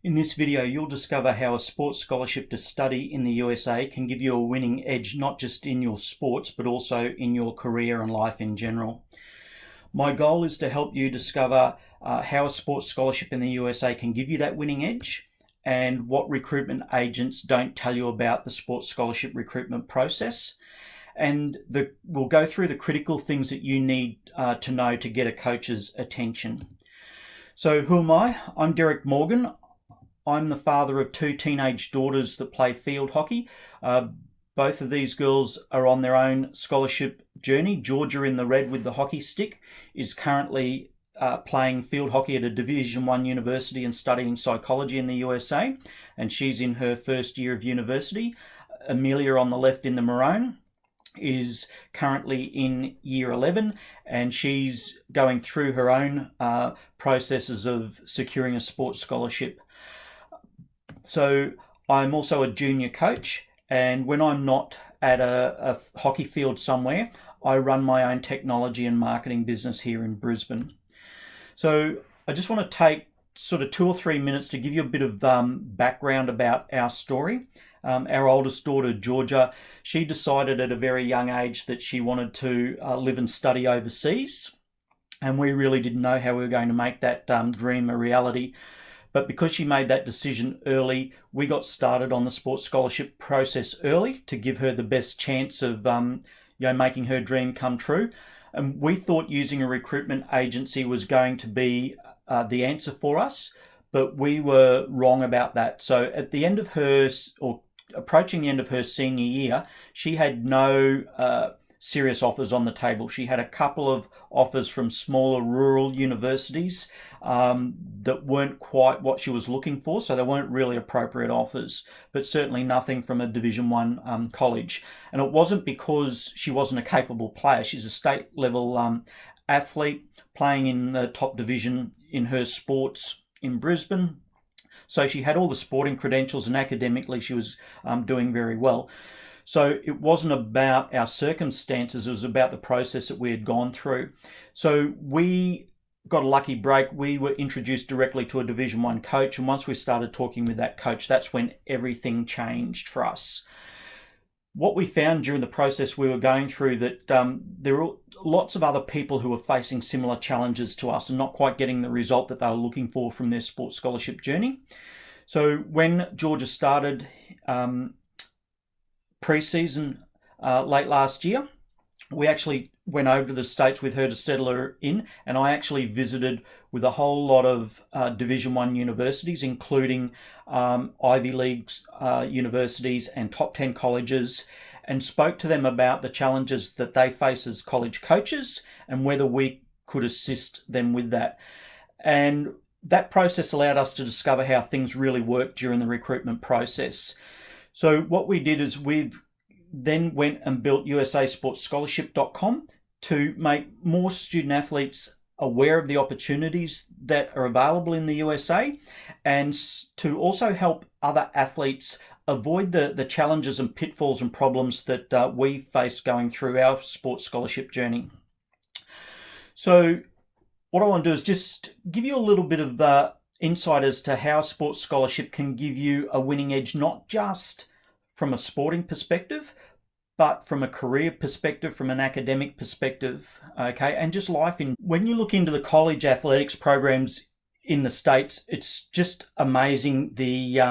In this video, you'll discover how a sports scholarship to study in the USA can give you a winning edge, not just in your sports, but also in your career and life in general. My goal is to help you discover how a sports scholarship in the USA can give you that winning edge and what recruitment agents don't tell you about the sports scholarship recruitment process. And we'll go through the critical things that you need to know to get a coach's attention. So who am I? I'm Derek Morgan. I'm the father of two teenage daughters that play field hockey. Both of these girls are on their own scholarship journey. Georgia, in the red with the hockey stick, is currently playing field hockey at a Division I university and studying psychology in the USA, and she's in her first year of university. Amelia, on the left in the maroon, is currently in year 11, and she's going through her own processes of securing a sports scholarship. So I'm also a junior coach, and when I'm not at a hockey field somewhere, I run my own technology and marketing business here in Brisbane. So I just want to take sort of 2 or 3 minutes to give you a bit of background about our story. Our oldest daughter, Georgia, she decided at a very young age that she wanted to live and study overseas, and we really didn't know how we were going to make that dream a reality. But because she made that decision early, we got started on the sports scholarship process early to give her the best chance of making her dream come true. And we thought using a recruitment agency was going to be the answer for us, but we were wrong about that. So at the end of approaching the end of her senior year, she had no serious offers on the table. She had a couple of offers from smaller rural universities that weren't quite what she was looking for, so they weren't really appropriate offers, but certainly nothing from a Division I college. And it wasn't because she wasn't a capable player. She's a state level athlete playing in the top division in her sports in Brisbane. So she had all the sporting credentials, and academically she was doing very well. So it wasn't about our circumstances, it was about the process that we had gone through. So we got a lucky break. We were introduced directly to a Division I coach, and once we started talking with that coach, that's when everything changed for us. What we found during the process we were going through, that there were lots of other people who were facing similar challenges to us and not quite getting the result that they were looking for from their sports scholarship journey. So when Georgia started pre-season late last year, we actually went over to the States with her to settle her in, and I actually visited with a whole lot of Division I universities, including Ivy League universities and top 10 colleges, and spoke to them about the challenges that they face as college coaches and whether we could assist them with that. And that process allowed us to discover how things really work during the recruitment process. So what we did is we then went and built usasportsscholarship.com to make more student athletes aware of the opportunities that are available in the USA, and to also help other athletes avoid the challenges and pitfalls and problems that we face going through our sports scholarship journey. So what I want to do is just give you a little bit of insight as to how sports scholarship can give you a winning edge, not just from a sporting perspective, but from a career perspective, from an academic perspective, okay, and just life. When you look into the college athletics programs in the States, it's just amazing the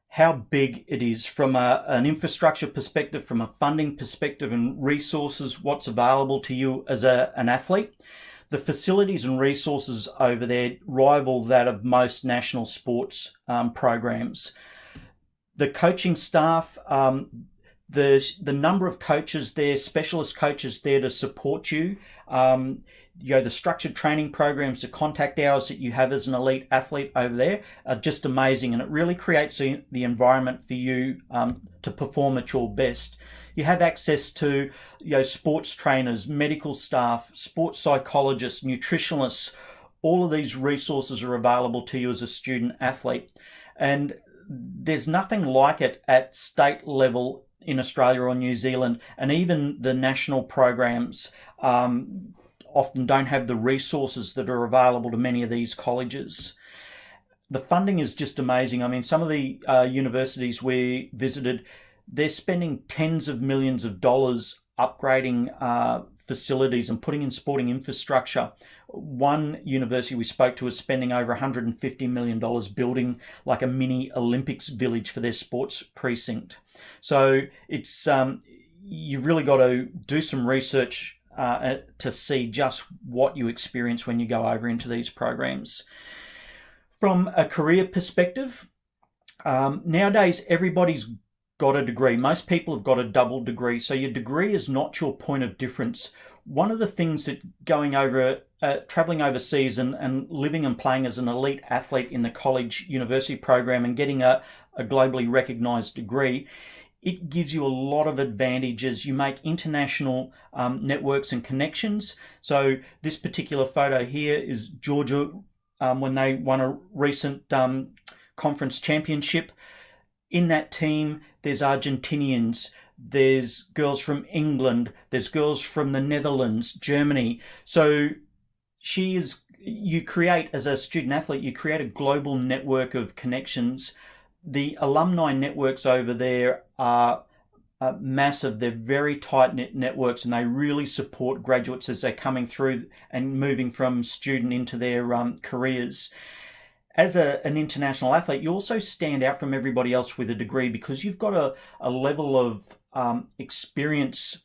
how big it is from an infrastructure perspective, from a funding perspective and resources, what's available to you as an athlete. The facilities and resources over there rival that of most national sports programs. The coaching staff, the number of coaches there, specialist coaches there to support you, the structured training programs, the contact hours that you have as an elite athlete over there are just amazing, and it really creates the environment for you to perform at your best. You have access to sports trainers, medical staff, sports psychologists, nutritionists. All of these resources are available to you as a student athlete, and there's nothing like it at state level in Australia or New Zealand, and even the national programs often don't have the resources that are available to many of these colleges. the funding is just amazing. I mean, some of the universities we visited, they're spending tens of millions of dollars upgrading facilities and putting in sporting infrastructure. One university we spoke to is spending over $150 million building like a mini Olympics village for their sports precinct. So it's you've really got to do some research to see just what you experience when you go over into these programs. From a career perspective, nowadays everybody's got a degree. Most people have got a double degree. So your degree is not your point of difference. One of the things that traveling overseas and living and playing as an elite athlete in the college university program and getting a globally recognized degree, it gives you a lot of advantages. You make international networks and connections. So this particular photo here is Georgia when they won a recent conference championship. In that team, there's Argentinians, there's girls from England, there's girls from the Netherlands, Germany. So you create, as a student athlete, you create a global network of connections. The alumni networks over there are massive. They're very tight-knit networks, and they really support graduates as they're coming through and moving from student into their careers. As an international athlete, you also stand out from everybody else with a degree because you've got a level of experience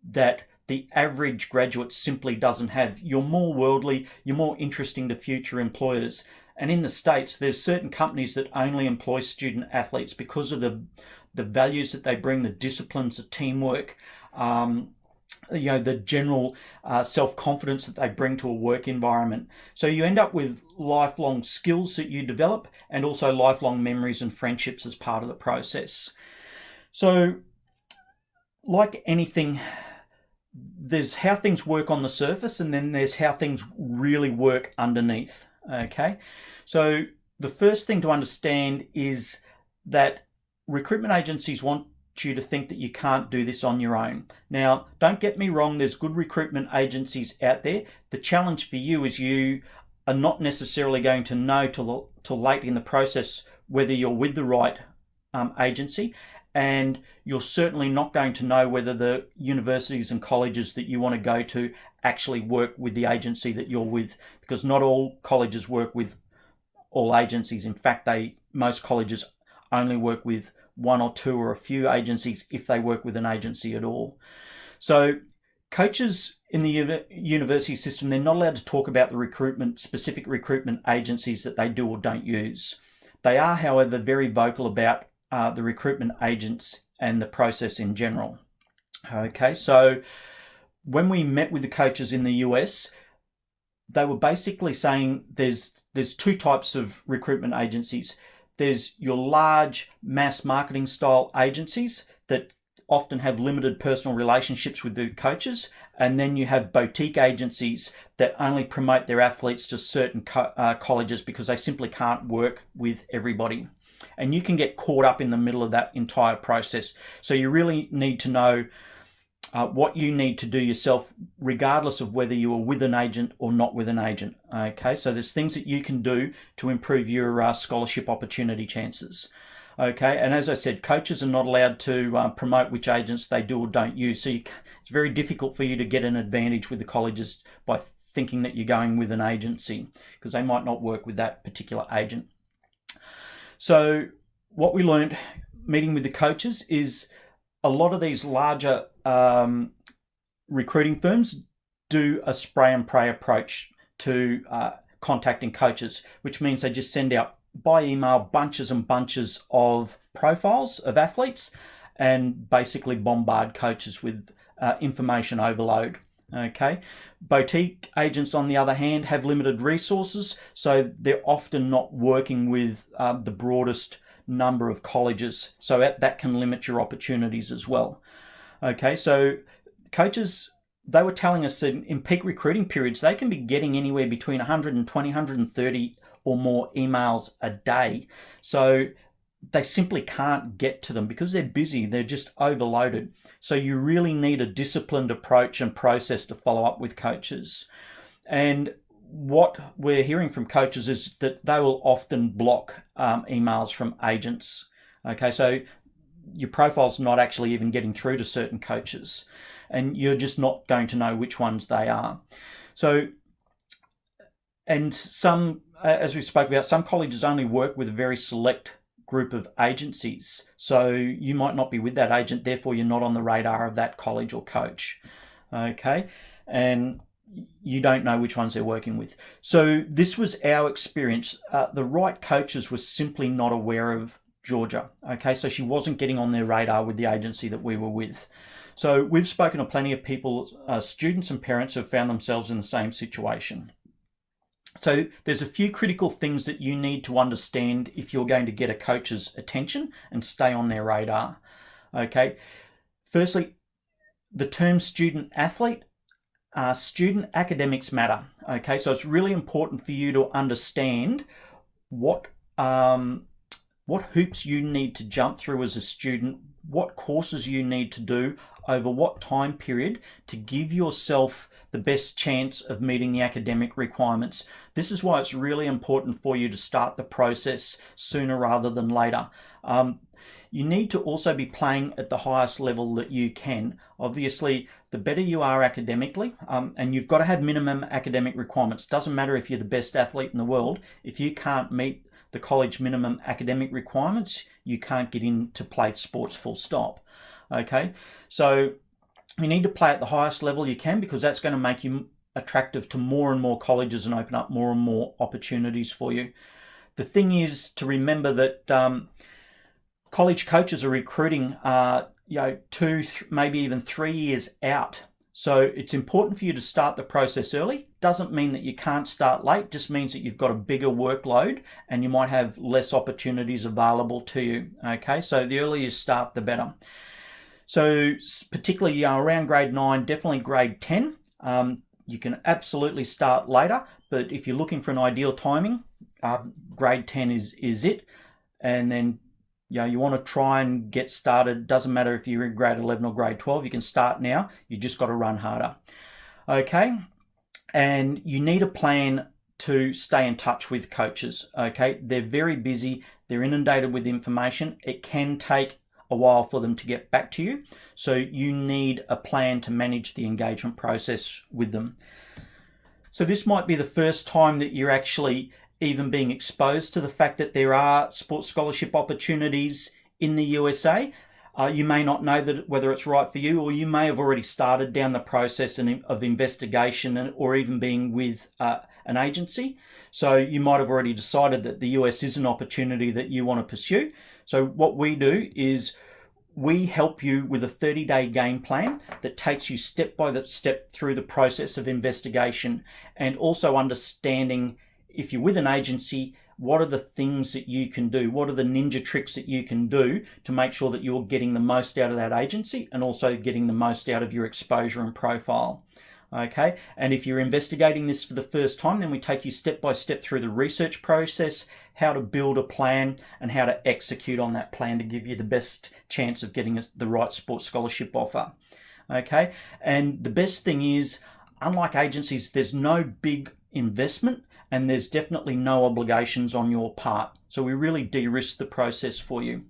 that the average graduate simply doesn't have. You're more worldly, you're more interesting to future employers. And in the States, there's certain companies that only employ student athletes because of the values that they bring, the disciplines, the teamwork, the general self-confidence that they bring to a work environment. So you end up with lifelong skills that you develop and also lifelong memories and friendships as part of the process. So like anything, there's how things work on the surface and then there's how things really work underneath. Okay, so the first thing to understand is that recruitment agencies want you to think that you can't do this on your own. Now, don't get me wrong, there's good recruitment agencies out there. The challenge for you is you are not necessarily going to know till late in the process whether you're with the right agency, and you're certainly not going to know whether the universities and colleges that you want to go to actually work with the agency that you're with, because not all colleges work with all agencies. In fact, most colleges only work with one or two or a few agencies if they work with an agency at all. So coaches in the university system, they're not allowed to talk about the specific recruitment agencies that they do or don't use. They are, however, very vocal about the recruitment agents and the process in general. Okay, so when we met with the coaches in the US, they were basically saying there's two types of recruitment agencies. There's your large mass marketing style agencies that often have limited personal relationships with the coaches. And then you have boutique agencies that only promote their athletes to certain colleges because they simply can't work with everybody. And you can get caught up in the middle of that entire process. So you really need to know what you need to do yourself, regardless of whether you are with an agent or not with an agent. Okay, so there's things that you can do to improve your scholarship opportunity chances. Okay, and as I said, coaches are not allowed to promote which agents they do or don't use. So it's very difficult for you to get an advantage with the colleges by thinking that you're going with an agency, because they might not work with that particular agent. So what we learned meeting with the coaches is a lot of these larger recruiting firms do a spray and pray approach to contacting coaches, which means they just send out by email bunches and bunches of profiles of athletes and basically bombard coaches with information overload. Okay, boutique agents, on the other hand, have limited resources, so they're often not working with the broadest number of colleges, so that can limit your opportunities as well. Okay, so coaches, they were telling us that in peak recruiting periods, they can be getting anywhere between 120, 130 or more emails a day. So they simply can't get to them because they're busy, they're just overloaded. So you really need a disciplined approach and process to follow up with coaches. And what we're hearing from coaches is that they will often block emails from agents. Okay, so your profile's not actually even getting through to certain coaches, and you're just not going to know which ones they are. So, and some, as we spoke about, some colleges only work with a very select group of agencies. So you might not be with that agent, therefore you're not on the radar of that college or coach. Okay, and you don't know which ones they're working with. So this was our experience. The right coaches were simply not aware of Georgia. Okay, so she wasn't getting on their radar with the agency that we were with. So we've spoken to plenty of people, students and parents who have found themselves in the same situation. So there's a few critical things that you need to understand if you're going to get a coach's attention and stay on their radar. Okay, firstly, the term student athlete, student academics matter. Okay, so it's really important for you to understand what hoops you need to jump through as a student, what courses you need to do over what time period to give yourself the best chance of meeting the academic requirements. This is why it's really important for you to start the process sooner rather than later. You need to also be playing at the highest level that you can. Obviously, the better you are academically, and you've got to have minimum academic requirements. Doesn't matter if you're the best athlete in the world, if you can't meet the college minimum academic requirements, you can't get in to play sports, full stop. Okay, so you need to play at the highest level you can, because that's going to make you attractive to more and more colleges and open up more and more opportunities for you. The thing is to remember that college coaches are recruiting 2, maybe even 3 years out. So it's important for you to start the process early. Doesn't mean that you can't start late, just means that you've got a bigger workload and you might have less opportunities available to you. Okay, so the earlier you start, the better. So particularly around grade 9, definitely grade 10. You can absolutely start later, but if you're looking for an ideal timing, grade 10 is it. And then you want to try and get started. Doesn't matter if you're in grade 11 or grade 12, you can start now. You just got to run harder. Okay, and you need a plan to stay in touch with coaches. Okay, they're very busy. They're inundated with information. It can take a while for them to get back to you. So you need a plan to manage the engagement process with them. So this might be the first time that you're actually even being exposed to the fact that there are sports scholarship opportunities in the USA. You may not know that whether it's right for you, or you may have already started down the process of investigation or even being with an agency. So you might have already decided that the US is an opportunity that you want to pursue. So what we do is we help you with a 30-day game plan that takes you step by step through the process of investigation, and also understanding, if you're with an agency, what are the things that you can do? What are the ninja tricks that you can do to make sure that you're getting the most out of that agency and also getting the most out of your exposure and profile? Okay, and if you're investigating this for the first time, then we take you step by step through the research process, how to build a plan and how to execute on that plan to give you the best chance of getting the right sports scholarship offer. Okay, and the best thing is, unlike agencies, there's no big investment and there's definitely no obligations on your part. So we really de-risk the process for you.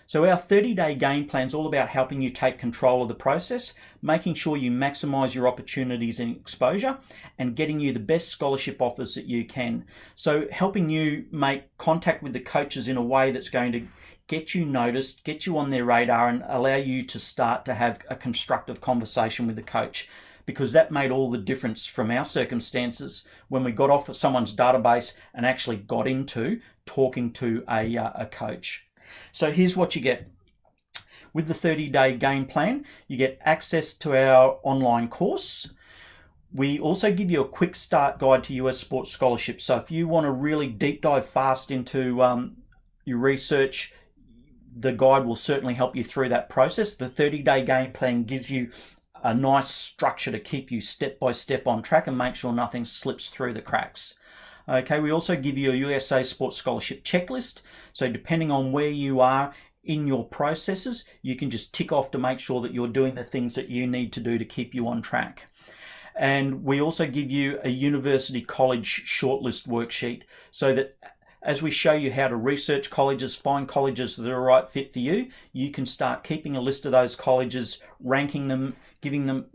So our 30-day game plan is all about helping you take control of the process, making sure you maximize your opportunities and exposure, and getting you the best scholarship offers that you can. So helping you make contact with the coaches in a way that's going to get you noticed, get you on their radar, and allow you to start to have a constructive conversation with the coach. Because that made all the difference from our circumstances when we got off of someone's database and actually got into talking to a coach. So here's what you get. With the 30-day game plan, you get access to our online course. We also give you a quick start guide to US sports scholarships. So if you want to really deep dive fast into your research, the guide will certainly help you through that process. The 30-day game plan gives you a nice structure to keep you step by step on track and make sure nothing slips through the cracks. Okay, we also give you a USA Sports Scholarship checklist. So depending on where you are in your processes, you can just tick off to make sure that you're doing the things that you need to do to keep you on track. And we also give you a university college shortlist worksheet so that as we show you how to research colleges, find colleges that are a right fit for you, you can start keeping a list of those colleges, ranking them, giving them,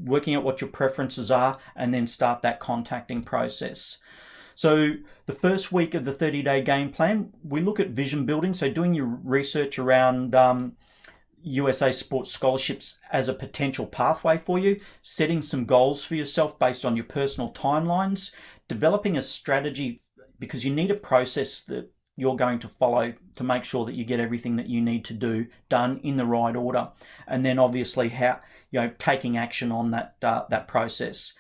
working out what your preferences are, and then start that contacting process. So the first week of the 30-day game plan, we look at vision building. So doing your research around USA sports scholarships as a potential pathway for you, setting some goals for yourself based on your personal timelines, developing a strategy, because you need a process that you're going to follow to make sure that you get everything that you need to do done in the right order. And then obviously how, taking action on that process.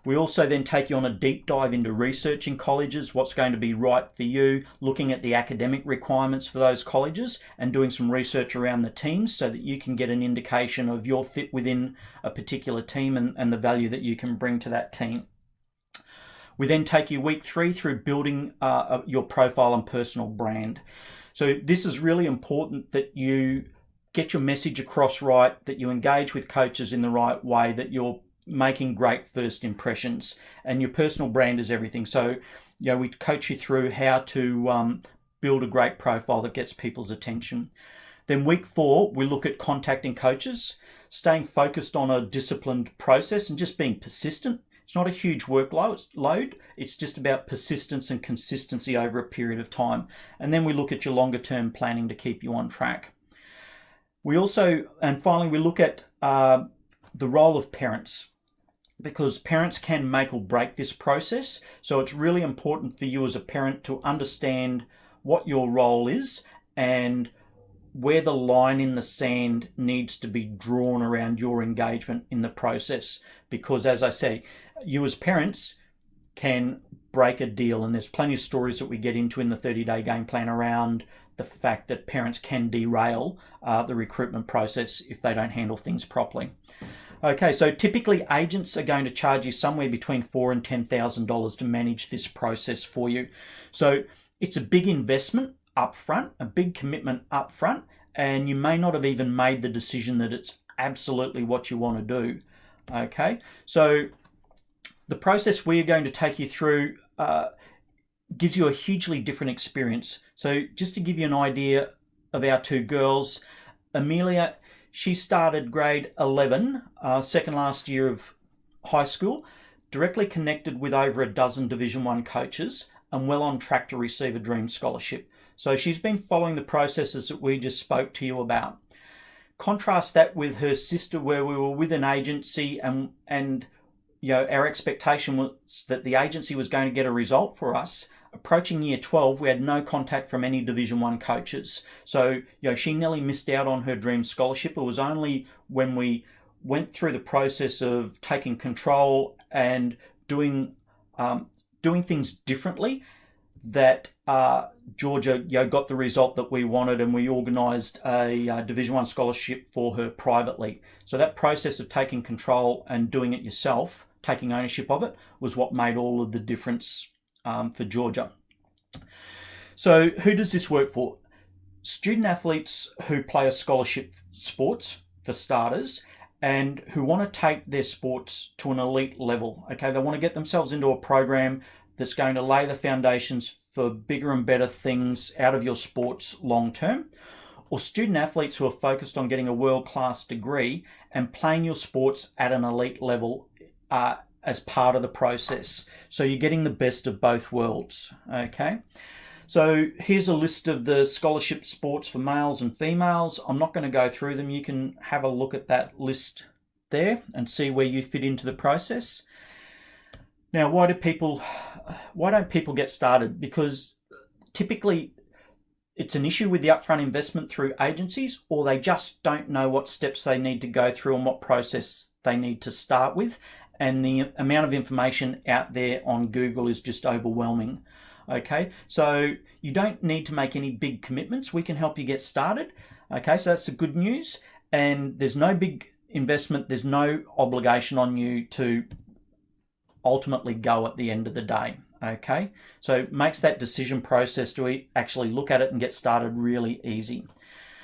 We also then take you on a deep dive into researching colleges, what's going to be right for you, looking at the academic requirements for those colleges and doing some research around the teams so that you can get an indication of your fit within a particular team and the value that you can bring to that team. We then take you week 3 through building your profile and personal brand. So this is really important that you get your message across right, that you engage with coaches in the right way, that you're making great first impressions, and your personal brand is everything. So, we coach you through how to build a great profile that gets people's attention. Then week 4, we look at contacting coaches, staying focused on a disciplined process and just being persistent. It's not a huge workload. It's just about persistence and consistency over a period of time. And then we look at your longer term planning to keep you on track. Finally, we look at the role of parents, because parents can make or break this process. So it's really important for you as a parent to understand what your role is and where the line in the sand needs to be drawn around your engagement in the process. Because as I say, you as parents can break a deal, and there's plenty of stories that we get into in the 30-day game plan around the fact that parents can derail the recruitment process if they don't handle things properly. Okay, so typically agents are going to charge you somewhere between $4,000 and $10,000 to manage this process for you. So it's a big investment up front, a big commitment up front, and you may not have even made the decision that it's absolutely what you want to do. Okay, so the process we're going to take you through gives you a hugely different experience. So just to give you an idea of our 2 girls, Amelia, she started grade 11, second last year of high school, directly connected with over a dozen Division 1 coaches and well on track to receive a dream scholarship. So she's been following the processes that we just spoke to you about. Contrast that with her sister, where we were with an agency and our expectation was that the agency was going to get a result for us. Approaching year 12, we had no contact from any Division 1 coaches. So, she nearly missed out on her dream scholarship. It was only when we went through the process of taking control and doing things differently that Georgia got the result that we wanted, and we organised a Division 1 scholarship for her privately. So that process of taking control and doing it yourself, taking ownership of it, was what made all of the difference for Georgia. So who does this work for? Student athletes who play a scholarship sports, for starters, and who want to take their sports to an elite level. Okay, they want to get themselves into a program that's going to lay the foundations for bigger and better things out of your sports long term. Or student athletes who are focused on getting a world-class degree and playing your sports at an elite level as part of the process. So you're getting the best of both worlds, okay? So here's a list of the scholarship sports for males and females. I'm not going to go through them. You can have a look at that list there and see where you fit into the process. Now, why don't people get started? Because typically it's an issue with the upfront investment through agencies, or they just don't know what steps they need to go through and what process they need to start with. And the amount of information out there on Google is just overwhelming. Okay, so you don't need to make any big commitments. We can help you get started. Okay, so that's the good news. And there's no big investment. There's no obligation on you to ultimately go at the end of the day. Okay, so it makes that decision process to actually look at it and get started really easy.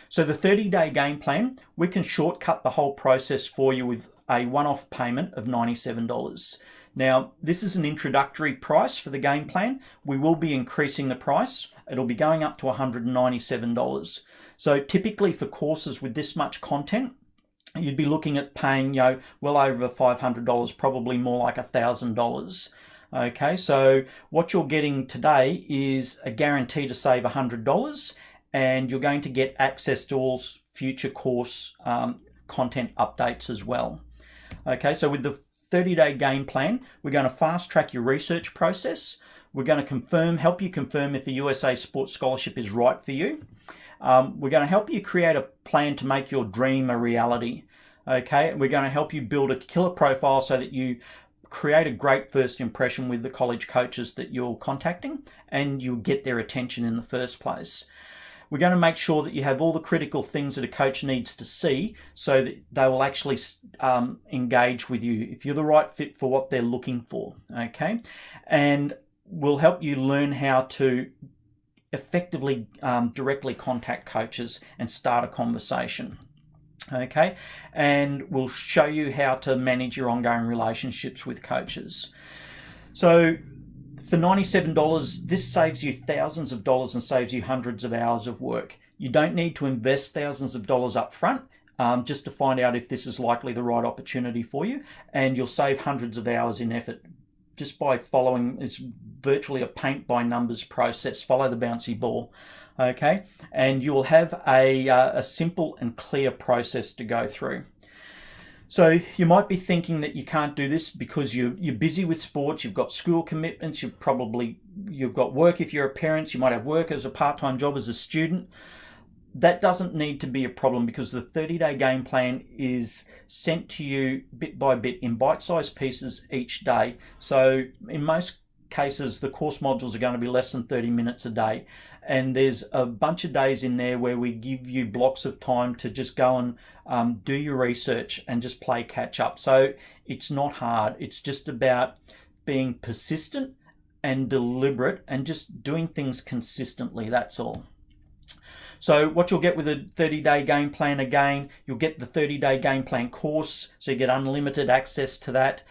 So the 30-day game plan, we can shortcut the whole process for you with a one-off payment of $97. Now, this is an introductory price for the game plan. We will be increasing the price. It'll be going up to $197. So typically for courses with this much content, you'd be looking at paying, well over $500, probably more like $1,000. Okay, so what you're getting today is a guarantee to save $100, and you're going to get access to all future course content updates as well. Okay, so with the 30-day game plan, we're going to fast track your research process. We're going to help you confirm if a USA Sports Scholarship is right for you. We're going to help you create a plan to make your dream a reality. Okay, we're going to help you build a killer profile so that you create a great first impression with the college coaches that you're contacting, and you'll get their attention in the first place. We're going to make sure that you have all the critical things that a coach needs to see so that they will actually engage with you if you're the right fit for what they're looking for. Okay, and we'll help you learn how to effectively directly contact coaches and start a conversation. Okay, and we'll show you how to manage your ongoing relationships with coaches. So for $97, this saves you thousands of dollars and saves you hundreds of hours of work. You don't need to invest thousands of dollars up front just to find out if this is likely the right opportunity for you, and you'll save hundreds of hours in effort just by following. It's virtually a paint by numbers process. Follow the bouncy ball. Okay, and you will have a simple and clear process to go through. So you might be thinking that you can't do this because you're busy with sports, you've got school commitments, you've got work if you're a parent, you might have work as a part-time job as a student. That doesn't need to be a problem because the 30-day game plan is sent to you bit by bit in bite-sized pieces each day. So in most cases, the course modules are going to be less than 30 minutes a day. And there's a bunch of days in there where we give you blocks of time to just go and do your research and just play catch up. So it's not hard. It's just about being persistent and deliberate and just doing things consistently. That's all. So what you'll get with a 30-day game plan, again, you'll get the 30-day game plan course. So you get unlimited access to that.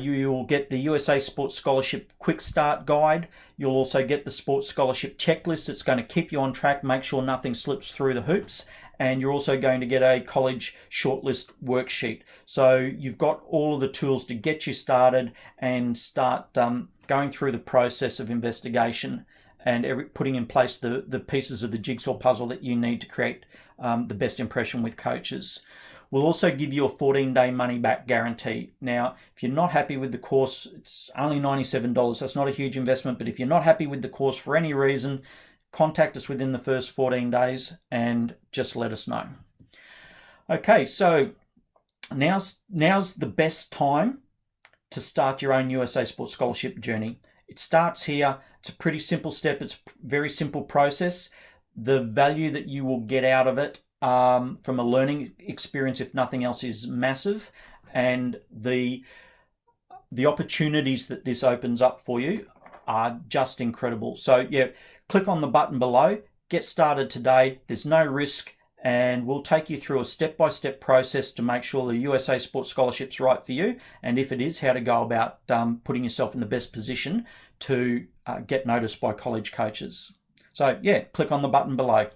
You'll get the USA Sports Scholarship Quick Start Guide. You'll also get the Sports Scholarship Checklist. It's going to keep you on track, make sure nothing slips through the hoops. And you're also going to get a college shortlist worksheet. So you've got all of the tools to get you started and start going through the process of investigation and putting in place the pieces of the jigsaw puzzle that you need to create the best impression with coaches. We'll also give you a 14-day money-back guarantee. Now, if you're not happy with the course, it's only $97. That's not a huge investment, but if you're not happy with the course for any reason, contact us within the first 14 days and just let us know. Okay, so now's the best time to start your own USA Sports Scholarship journey. It starts here. It's a pretty simple step. It's a very simple process. The value that you will get out of it from a learning experience, if nothing else, is massive, and the opportunities that this opens up for you are just incredible. So yeah, click on the button below, get started today. There's no risk, and we'll take you through a step-by-step process to make sure the USA Sports Scholarship's right for you, and if it is, how to go about putting yourself in the best position to get noticed by college coaches. So yeah, click on the button below.